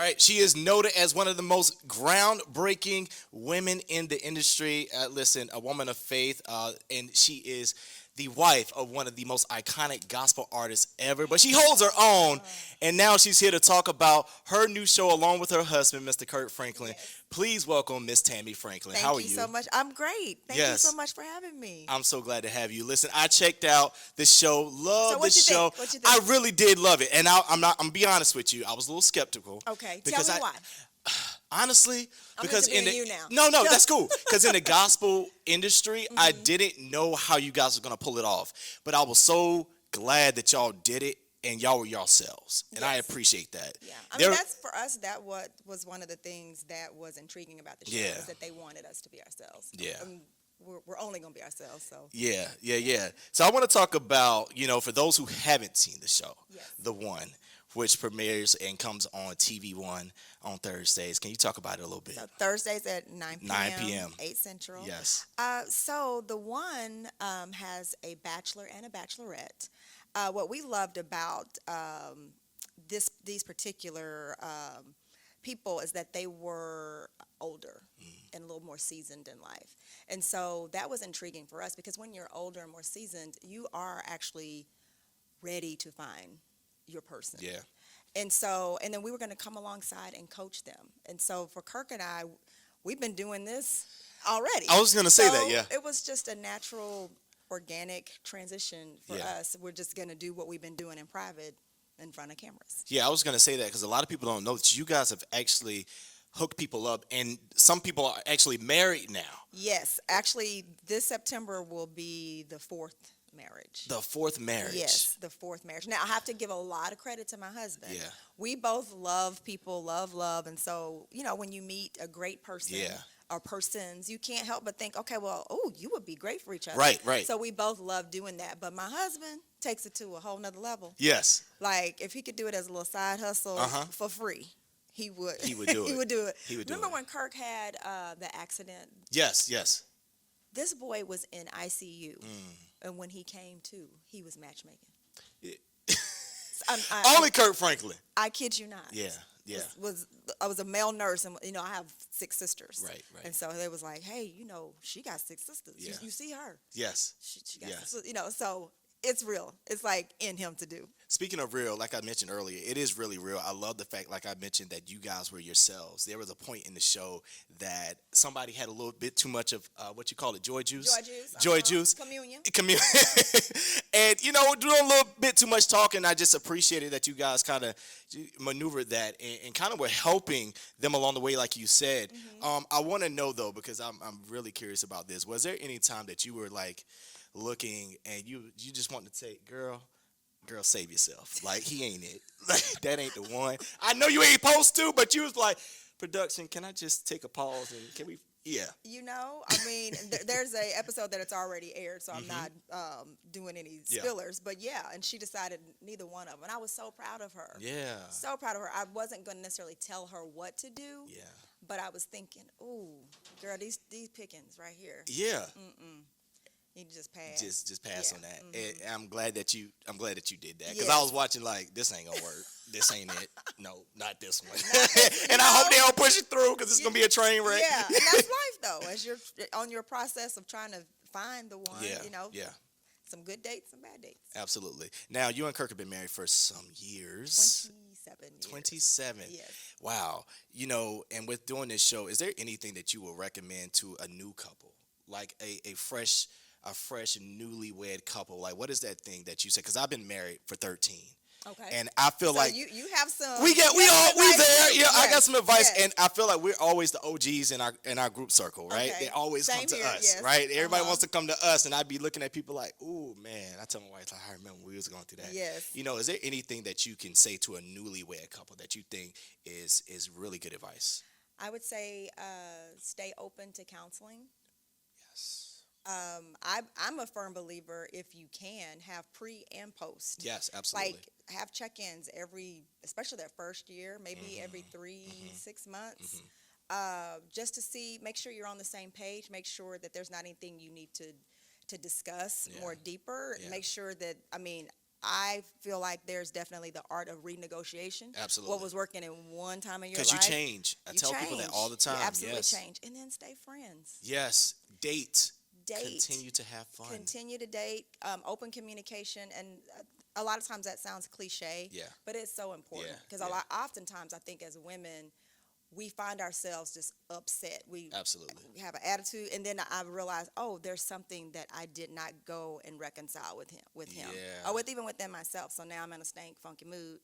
right. She is noted as one of the most groundbreaking women in the industry. Listen, a woman of faith, and she is the wife of one of the most iconic gospel artists ever. But she holds her own, and now she's here to talk about her new show along with her husband, Mr. Kirk Franklin. Yes. Please welcome Miss Tammy Franklin. Thank How are you you? so much. I'm great. Thank you Yes. so much for having me. I'm so glad to have you. Listen, I checked out the show. Love So what the you show. think? What you think? I really did love it, and I'm not. I'm gonna be honest with you. I was a little skeptical. Okay, because tell me I, why. Honestly, I'm because in the interviewing you no, now. no, that's cool. Because in the gospel industry, I Mm-hmm. didn't know how you guys were gonna pull it off, but I was so glad that y'all did it and y'all were yourselves, and I Yes. appreciate that. Yeah, I There- mean that's for us. That what was one of the things that was intriguing about the show Yeah. is that they wanted us to be ourselves. Yeah. We're only gonna be ourselves. So Yeah. So I want to talk about, for those who haven't seen the show, Yes. The One, which premieres and comes on TV One on Thursdays. Can you talk about it a little bit? so Thursdays at 9 p.m. 9 p.m. 8 Central. Yes. So the one has a bachelor and a bachelorette. What we loved about these particular people is that they were older and a little more seasoned in life, and so that was intriguing for us because when you're older and more seasoned, you are actually ready to find your person. Yeah. And then we were going to come alongside and coach them. And so for Kirk and I, we've been doing this already. I was going to say So that, yeah. It was just a natural, organic transition for Yeah. us. We're just going to do what we've been doing in private in front of cameras. Yeah, I was going to say that because a lot of people don't know that you guys have actually hooked people up, and some people are actually married now. Yes, actually, this September will be the fourth marriage. The fourth marriage. Yes, the fourth marriage. Now, I have to give a lot of credit to my husband. Yeah. We both love people, love. And so, when you meet a great person Yeah. or persons, you can't help but think, okay, well, you would be great for each other. Right. So we both love doing that. But my husband takes it to a whole nother level. Yes. Like, if he could do it as a little side hustle for free, he would. He would do it. He would do it. He would do Remember it. when Kirk had the accident? Yes. This boy was in ICU. And when he came to, he was matchmaking. Only Kirk Franklin. I kid you not. Yeah. I was a male nurse, and I have 6 sisters. Right. And so they was like, hey, she got 6 sisters. Yeah. You see her? Yes. She got Yes. 6 sisters. So it's real. It's like in him to do. Speaking of real, like I mentioned earlier, it is really real. I love the fact, like I mentioned, that you guys were yourselves. There was a point in the show that somebody had a little bit too much of what you call it, joy juice. Joy juice. Communion. And doing a little bit too much talking. I just appreciated that you guys kind of maneuvered that and kind of were helping them along the way, like you said. I want to know though, because I'm really curious about this. Was there any time that you were like looking and you just want to say, girl, save yourself. Like, he ain't it. Like, that ain't the one. I know you ain't supposed to, but you was like, production, can I just take a pause and can we? Yeah. There's a episode that it's already aired, so I'm not doing any spillers. But yeah, and she decided neither one of them. And I was so proud of her. Yeah. So proud of her. I wasn't going to necessarily tell her what to do. Yeah. But I was thinking, ooh, girl, these pickings right here. Yeah. You just pass. Just pass Yeah. on that. And I'm glad that you did that because Yes. I was watching like, this ain't gonna work. This ain't it. No, not this one. this- And I hope they don't push it through because it's gonna be a train wreck. Yeah, and that's life though. As you're on your process of trying to find the one, Yeah. some good dates, some bad dates. Absolutely. Now you and Kirk have been married for some years. 27 years. 27. Yes. Wow. And with doing this show, is there anything that you would recommend to a new couple, like a fresh newlywed couple? Like, what is that thing that you say? Because I've been married for 13. Okay. And I feel So like you have some. we have some there. advice? Yeah, I got Yes, some advice, yes. and I feel like we're always the OGs in our group circle, right? Okay. They always Same come to here, us, yes. right? Everybody Uh-huh. wants to come to us, and I'd be looking at people like, "Ooh, man!" I tell my wife, like, "I remember when we was going through that." Yes. Is there anything that you can say to a newlywed couple that you think is really good advice? I would say stay open to counseling. Yes. I'm a firm believer, if you can, have pre and post. Yes, absolutely. Like, have check-ins especially that first year, maybe every 6 months, just to make sure you're on the same page, make sure that there's not anything you need to discuss more deeper, Yeah. make sure that, I feel like there's definitely the art of renegotiation. Absolutely. What was working in one time in your Because you life, change. I you tell people that all the change. You time. absolutely Yes. change. And then stay friends. Yes. Date. Date. Continue to have fun. Continue to date. Open communication. And a lot of times that sounds cliche. Yeah. But it's so important. Yeah, Because yeah. oftentimes I think as women, we find ourselves just upset. We Absolutely. have an attitude, and then I realize, oh, there's something that I did not go and reconcile with him, Yeah. or with even within myself. So now I'm in a stank, funky mood,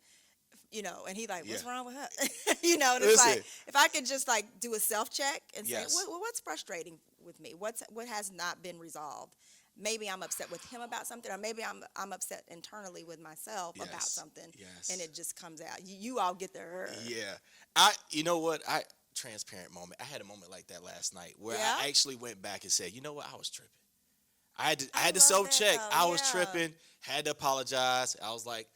and he's like, "What's Yeah. wrong with her?" And it's Listen. like if I could just like do a self check and Yes. say, what's frustrating with me? What has not been resolved? Maybe I'm upset with him about something, or maybe I'm upset internally with myself about Yes. something, Yes. and it just comes out. You all get the Yeah. You know what? Transparent moment. I had a moment like that last night where Yeah? I actually went back and said, you know what? I was tripping. I had to love self check. that, I though. was Yeah. tripping. Had to apologize. I was like,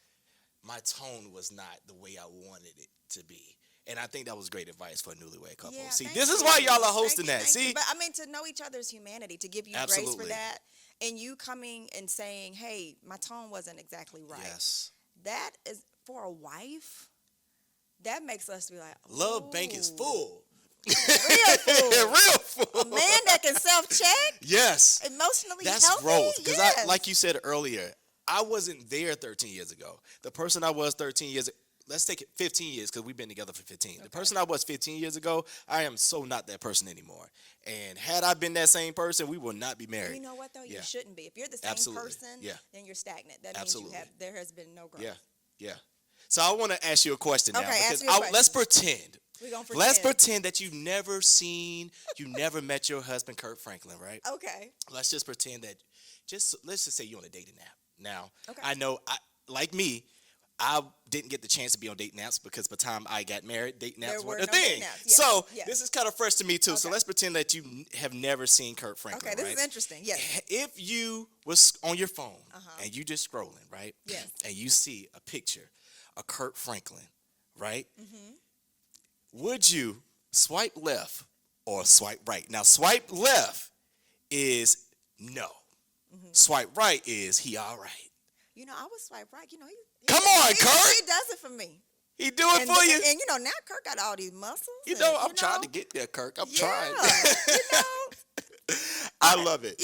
my tone was not the way I wanted it to be. And I think that was great advice for a newlywed couple. Yeah, See, thank this is you. why y'all are Thank hosting you, that. thank you. See, But I mean, to know each other's humanity, to give you grace Absolutely. for that, and you coming and saying, "Hey, my tone wasn't exactly right." yes. That is for a wife. That makes us be like, Love bank is "Ooh, full. real full." Real full. A man that can self-check, Yes. emotionally That's healthy. growth. Because Yes. like you said earlier, I wasn't there 13 years ago. The person I was 13 years let's take it 15 years because we've been together for 15. The person I was 15 years ago, I am so not that person anymore. And had I been that same person, we will not be married. You know what though? Yeah. You shouldn't be. If you're the same Absolutely. person, Yeah. then you're stagnant. That Absolutely. means there has been no growth. Yeah, yeah. So I want to ask you a question now. Okay, Because ask me a question. let's pretend. We're gonna Let's pretend. pretend that you've never met your husband, Kirk Franklin, right? Okay. Let's just pretend that, let's just say you're on a dating app. Now, Okay. I know, like me, I didn't get the chance to be on dating apps because by the time I got married, dating apps There were weren't a no thing. dating apps. Yes. So Yes. this is kind of fresh to me too. So Okay. let's pretend that you have never seen Kirk Franklin. Okay, this right? is interesting. Yes. If you was on your phone and you just scrolling, right? Yes. And you see a picture of Kirk Franklin, right? Mm-hmm. Would you swipe left or swipe right? Now, swipe left is no. Mm-hmm. Swipe right is he all right. I would swipe right. He Come on, Kirk. He does it for me. He do it for you. And now Kirk got all these muscles. I'm trying to get there, Kirk. I'm trying. Yeah. I love it.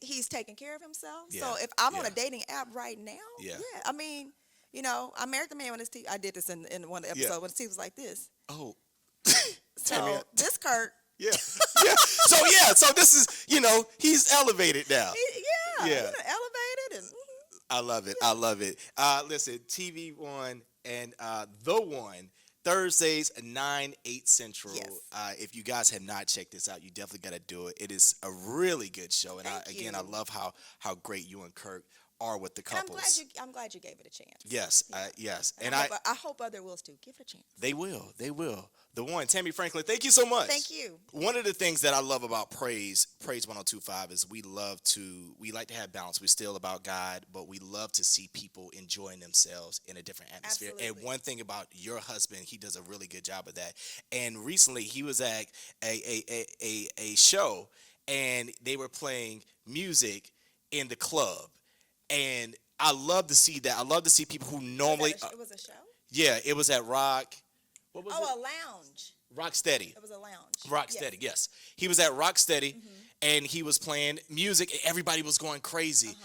He's taking care of himself. Yeah, So if I'm on yeah. a dating app right now, Yeah. I mean, I married the man when his teeth. I did this in one of the episodes when his teeth was like this. Oh. So this Kirk, Yeah. Yeah. So this is, he's elevated now. elevated and. I love it. I love it. Listen, TV One and The One, Thursdays, 9, 8 Central. Yes. If you guys have not checked this out, you definitely got to do it. It is a really good show. And Thank you. I love how great you and Kirk are with the couples. And I'm glad you gave it a chance. Yes, yes. And I hope other wills too. Give it a chance. They will. They will. The One, Tammy Franklin, thank you so much. Thank you. One of the things that I love about Praise 1025 is we like to have balance. We're still about God, but we love to see people enjoying themselves in a different atmosphere. Absolutely. And one thing about your husband, he does a really good job of that. And recently he was at a show and they were playing music in the club. And I love to see that. I love to see people who normally It was a show? yeah, it was at Rock. What was it? A lounge. Rocksteady. It was a lounge. Rocksteady, yes. He was at Rocksteady and he was playing music and everybody was going crazy.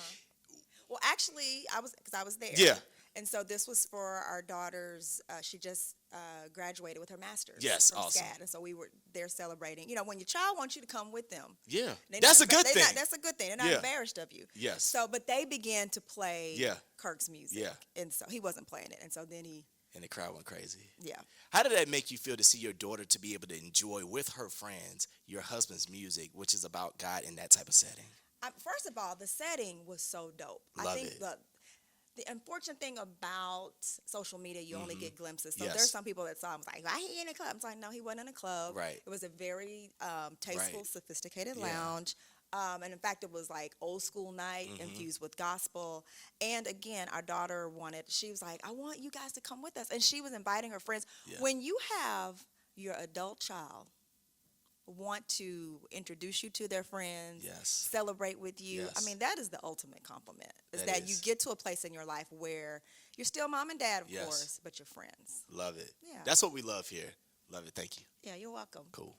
Well, actually, I was there. Yeah. And so this was for our daughter's. She just graduated with her master's. Yes, from awesome. SCAD, and so we were there celebrating. When your child wants you to come with them. Yeah. They're That's a not- good they're thing. not- that's a good thing. They're not Yeah. embarrassed of you. Yes. So, but they began to play Yeah. Kirk's music. Yeah. And so he wasn't playing it, and so then And the crowd went crazy. yeah. How did that make you feel to see your daughter to be able to enjoy with her friends your husband's music, which is about God in that type of setting? First of all, the setting was so dope. I Love think it. the unfortunate thing about social media, you only get glimpses. So Yes. there's some people that saw him like, "Why he in a club?" I'm like, no, he wasn't in a club. Right. It was a very tasteful, Right. sophisticated Yeah. lounge. And in fact, it was like old school night infused with gospel. And again, our daughter she was like, "I want you guys to come with us." And she was inviting her friends. Yeah. When you have your adult child want to introduce you to their friends, Yes. celebrate with you. Yes. I mean, that is the ultimate compliment, is That that you is. get to a place in your life where you're still mom and dad, of Yes. course, but you're friends. Love it. Yeah. That's what we love here. Love it. Thank you. Yeah, you're welcome. Cool.